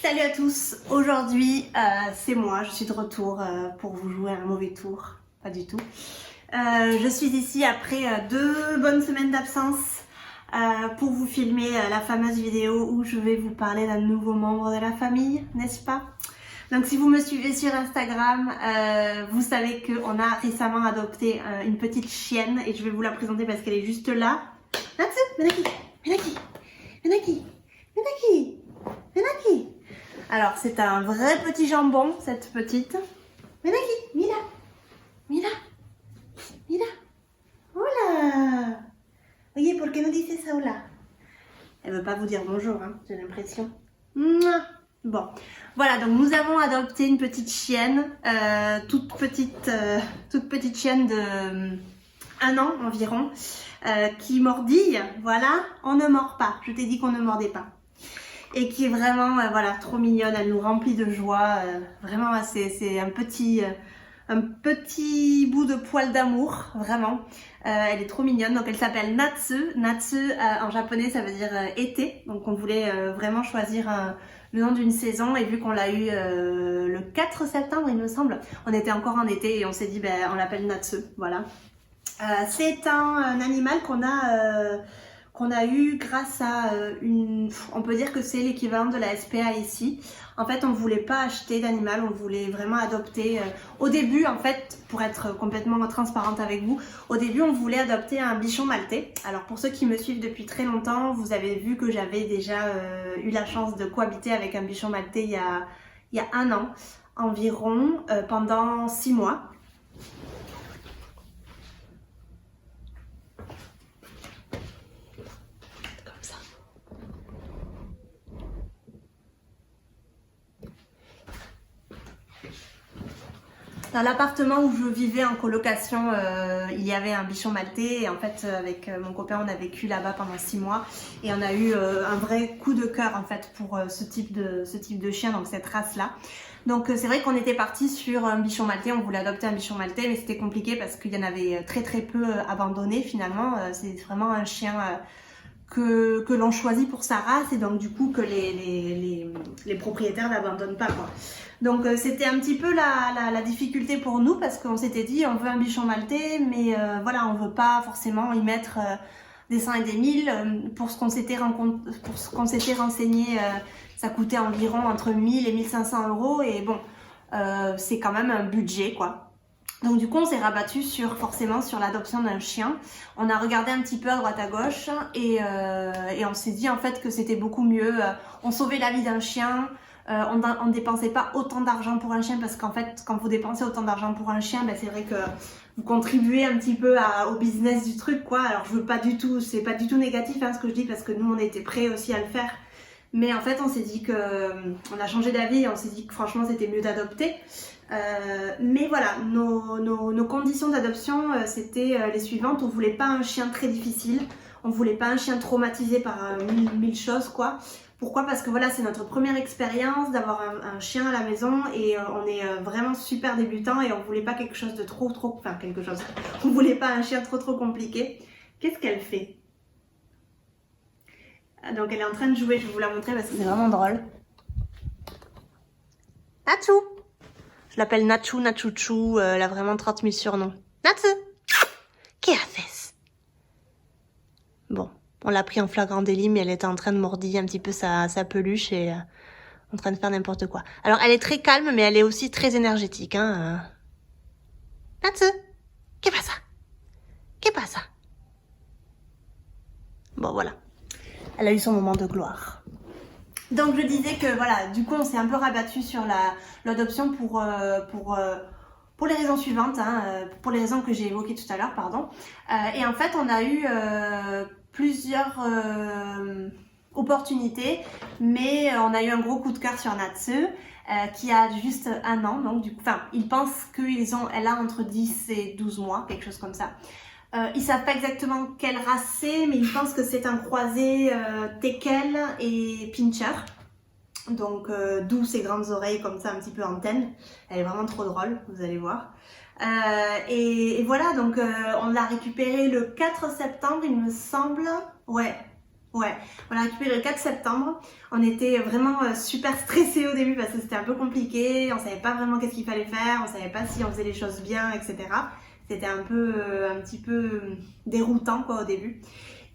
Salut à tous, aujourd'hui c'est moi, je suis de retour pour vous jouer un mauvais tour, pas du tout. Je suis ici après 2 bonnes semaines d'absence pour vous filmer la fameuse vidéo où je vais vous parler d'un nouveau membre de la famille, n'est-ce pas? Donc si vous me suivez sur Instagram, vous savez qu'on a récemment adopté une petite chienne et je vais vous la présenter parce qu'elle est juste là. Natsu, Menaki, Menaki, Menaki, Menaki, Menaki. Alors c'est un vrai petit jambon, cette petite. Menaki, Mila, Mila, Mila. Hola. Oye, ¿por qué no dices hola? Elle veut pas vous dire bonjour, hein, j'ai l'impression. Bon, voilà, donc nous avons adopté une petite chienne, toute petite chienne de 1 an environ, qui mordille, voilà, on ne mord pas, je t'ai dit qu'on ne mordait pas. Et qui est vraiment, voilà, trop mignonne, elle nous remplit de joie, vraiment, c'est un petit bout de poil d'amour, vraiment. Elle est trop mignonne, donc elle s'appelle Natsu. Natsu en japonais ça veut dire été, donc on voulait vraiment choisir le nom d'une saison et vu qu'on l'a eu le 4 septembre il me semble, on était encore en été et on s'est dit ben on l'appelle Natsu, voilà. C'est un animal qu'on a eu grâce à on peut dire que c'est l'équivalent de la SPA ici. En fait, on ne voulait pas acheter d'animal, on voulait vraiment adopter. Au début, en fait, pour être complètement transparente avec vous, au début, on voulait adopter un bichon maltais. Alors, pour ceux qui me suivent depuis très longtemps, vous avez vu que j'avais déjà eu la chance de cohabiter avec un bichon maltais il y a 1 an environ, pendant 6 mois. Dans l'appartement où je vivais en colocation, il y avait un bichon maltais et en fait avec mon copain on a vécu là-bas pendant 6 mois et on a eu un vrai coup de cœur en fait pour ce type de chien, donc cette race-là. Donc c'est vrai qu'on était parti sur un bichon maltais, on voulait adopter un bichon maltais mais c'était compliqué parce qu'il y en avait très peu abandonnés finalement. C'est vraiment un chien que l'on choisit pour sa race et donc du coup que les propriétaires n'abandonnent pas quoi. Donc c'était un petit peu la difficulté pour nous parce qu'on s'était dit on veut un bichon maltais mais voilà on veut pas forcément y mettre des 100 et des 1000. Pour ce qu'on s'était renseigné, ça coûtait environ entre 1000 et 1500 euros et bon c'est quand même un budget quoi. Donc du coup on s'est rabattu forcément sur l'adoption d'un chien. On a regardé un petit peu à droite à gauche et on s'est dit en fait que c'était beaucoup mieux. On sauvait la vie d'un chien, on ne dépensait pas autant d'argent pour un chien parce qu'en fait quand vous dépensez autant d'argent pour un chien, ben, c'est vrai que vous contribuez un petit peu au business du truc quoi. Alors je veux pas du tout, c'est pas du tout négatif hein, ce que je dis parce que nous on était prêts aussi à le faire. Mais en fait on s'est dit on a changé d'avis et on s'est dit que franchement c'était mieux d'adopter. Mais voilà, nos conditions d'adoption c'était les suivantes. On voulait pas un chien très difficile, on voulait pas un chien traumatisé par mille choses quoi. Pourquoi? Parce que voilà, c'est notre première expérience d'avoir un chien à la maison et on est vraiment super débutant et on voulait pas quelque chose de on voulait pas un chien trop compliqué. Qu'est-ce qu'elle fait? Donc elle est en train de jouer, je vais vous la montrer parce que c'est vraiment drôle. Natsu! Je l'appelle Nachu, Nachuchu, elle a vraiment 30 000 surnoms. Natsu! Qu'est-ce que c'est? Bon, on l'a pris en flagrant délit, mais elle était en train de mordiller un petit peu sa peluche et en train de faire n'importe quoi. Alors elle est très calme, mais elle est aussi très énergétique. Hein. Natsu! Qu'est-ce que c'est ça? Qu'est-ce que c'est ça? Bon, voilà. Elle a eu son moment de gloire. Donc je disais que voilà, du coup on s'est un peu rabattu sur l'adoption pour les raisons suivantes, hein, pour les raisons que j'ai évoquées tout à l'heure, pardon. Et en fait on a eu plusieurs opportunités, mais on a eu un gros coup de cœur sur Natsu, qui a juste 1 an, donc du coup, enfin ils pensent elle a entre 10 et 12 mois, quelque chose comme ça. Ils savent pas exactement quelle race c'est, mais ils pensent que c'est un croisé teckel et pinscher. Donc d'où ses grandes oreilles comme ça, un petit peu antenne. Elle est vraiment trop drôle, vous allez voir. Et voilà, donc on l'a récupéré le 4 septembre, il me semble. Ouais, Ouais, on l'a récupéré le 4 septembre. On était vraiment super stressés au début parce que c'était un peu compliqué. On savait pas vraiment qu'est-ce qu'il fallait faire. On savait pas si on faisait les choses bien, etc. C'était un petit peu déroutant quoi au début.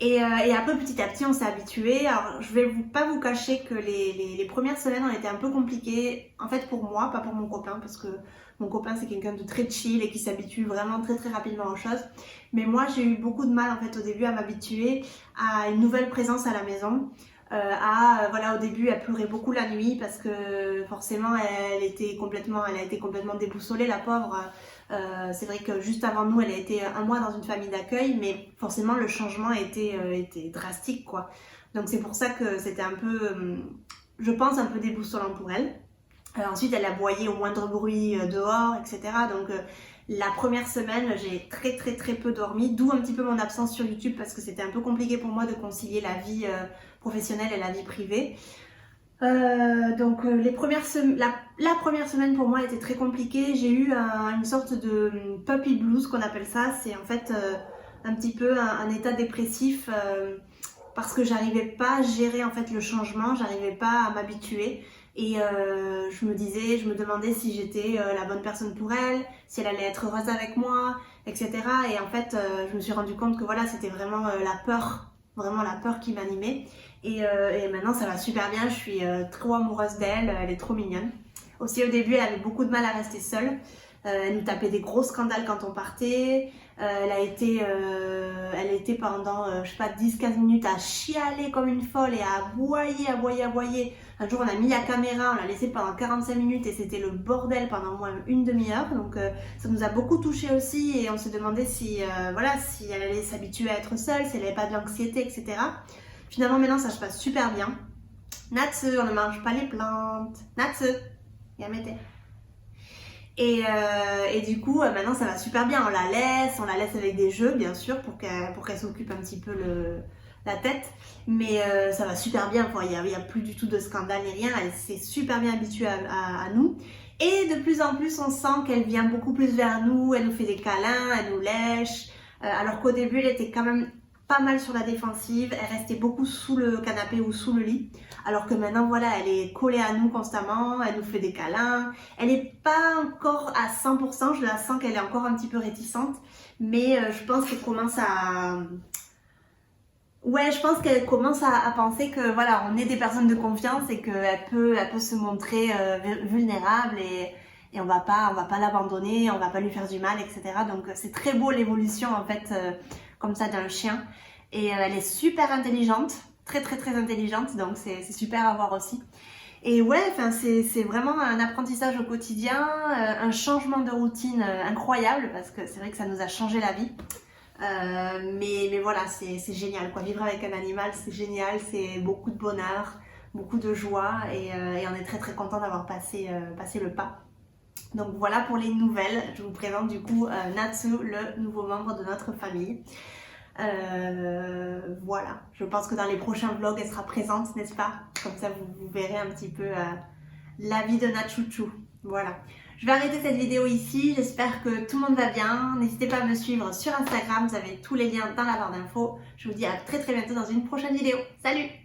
Et après petit à petit on s'est habitué. Alors je vais pas vous cacher que les premières semaines ont été un peu compliquées. En fait pour moi, pas pour mon copain parce que mon copain c'est quelqu'un de très chill et qui s'habitue vraiment très rapidement aux choses. Mais moi j'ai eu beaucoup de mal en fait au début à m'habituer à une nouvelle présence à la maison. Voilà, au début elle pleurait beaucoup la nuit parce que forcément elle a été complètement déboussolée la pauvre. C'est vrai que juste avant nous elle a été un mois dans une famille d'accueil, mais forcément le changement était drastique quoi. Donc c'est pour ça que c'était un peu, je pense, un peu déboussolant pour elle. Ensuite elle aboyait au moindre bruit dehors, etc. Donc la première semaine j'ai très peu dormi, d'où un petit peu mon absence sur YouTube parce que c'était un peu compliqué pour moi de concilier la vie professionnelle et la vie privée. Donc la première semaine pour moi était très compliquée. J'ai eu une sorte de puppy blues qu'on appelle ça. C'est en fait un petit peu un état dépressif parce que j'arrivais pas à gérer en fait le changement, j'arrivais pas à m'habituer. Et je me demandais si j'étais la bonne personne pour elle, si elle allait être heureuse avec moi, etc. Et en fait, je me suis rendu compte que voilà, c'était vraiment vraiment la peur qui m'animait. Et maintenant, ça va super bien, je suis trop amoureuse d'elle, elle est trop mignonne. Aussi, au début, elle avait beaucoup de mal à rester seule. Elle nous tapait des gros scandales quand on partait. Elle était pendant, je sais pas, 10-15 minutes à chialer comme une folle et à aboyer. Un jour, on a mis la caméra, on l'a laissée pendant 45 minutes et c'était le bordel pendant au moins une demi-heure. Donc, ça nous a beaucoup touché aussi et on se demandait si elle allait s'habituer à être seule, si elle n'avait pas de l'anxiété, etc. Finalement, maintenant, ça se passe super bien. Natsu, on ne mange pas les plantes. Natsu, yamete. Et du coup, maintenant ça va super bien, on la laisse avec des jeux bien sûr pour qu'elle s'occupe un petit peu la tête. Mais ça va super bien, il y a plus du tout de scandale ni rien, elle s'est super bien habituée à nous. Et de plus en plus, on sent qu'elle vient beaucoup plus vers nous, elle nous fait des câlins, elle nous lèche. Alors qu'au début, elle était quand même pas mal sur la défensive, elle restait beaucoup sous le canapé ou sous le lit, alors que maintenant voilà, elle est collée à nous constamment, elle nous fait des câlins, elle n'est pas encore à 100%, je la sens qu'elle est encore un petit peu réticente, mais je pense qu'elle commence à... Ouais, je pense qu'elle commence à penser que voilà, on est des personnes de confiance et qu'elle peut se montrer vulnérable et on va pas l'abandonner, on va pas lui faire du mal, etc. Donc c'est très beau l'évolution en fait comme ça d'un chien. Et elle est super intelligente, très intelligente, donc c'est super à voir aussi. Et ouais, c'est vraiment un apprentissage au quotidien, un changement de routine incroyable parce que c'est vrai que ça nous a changé la vie. Mais voilà, c'est génial quoi. Vivre avec un animal, c'est génial, c'est beaucoup de bonheur, beaucoup de joie et on est très content d'avoir passé le pas. Donc voilà pour les nouvelles, je vous présente du coup Natsu, le nouveau membre de notre famille. Voilà, je pense que dans les prochains vlogs elle sera présente, n'est-ce pas? Comme ça vous verrez un petit peu la vie de Natchouchou. Voilà, je vais arrêter cette vidéo ici, j'espère que tout le monde va bien. N'hésitez pas à me suivre sur Instagram, vous avez tous les liens dans la barre d'infos. Je vous dis à très bientôt dans une prochaine vidéo. Salut!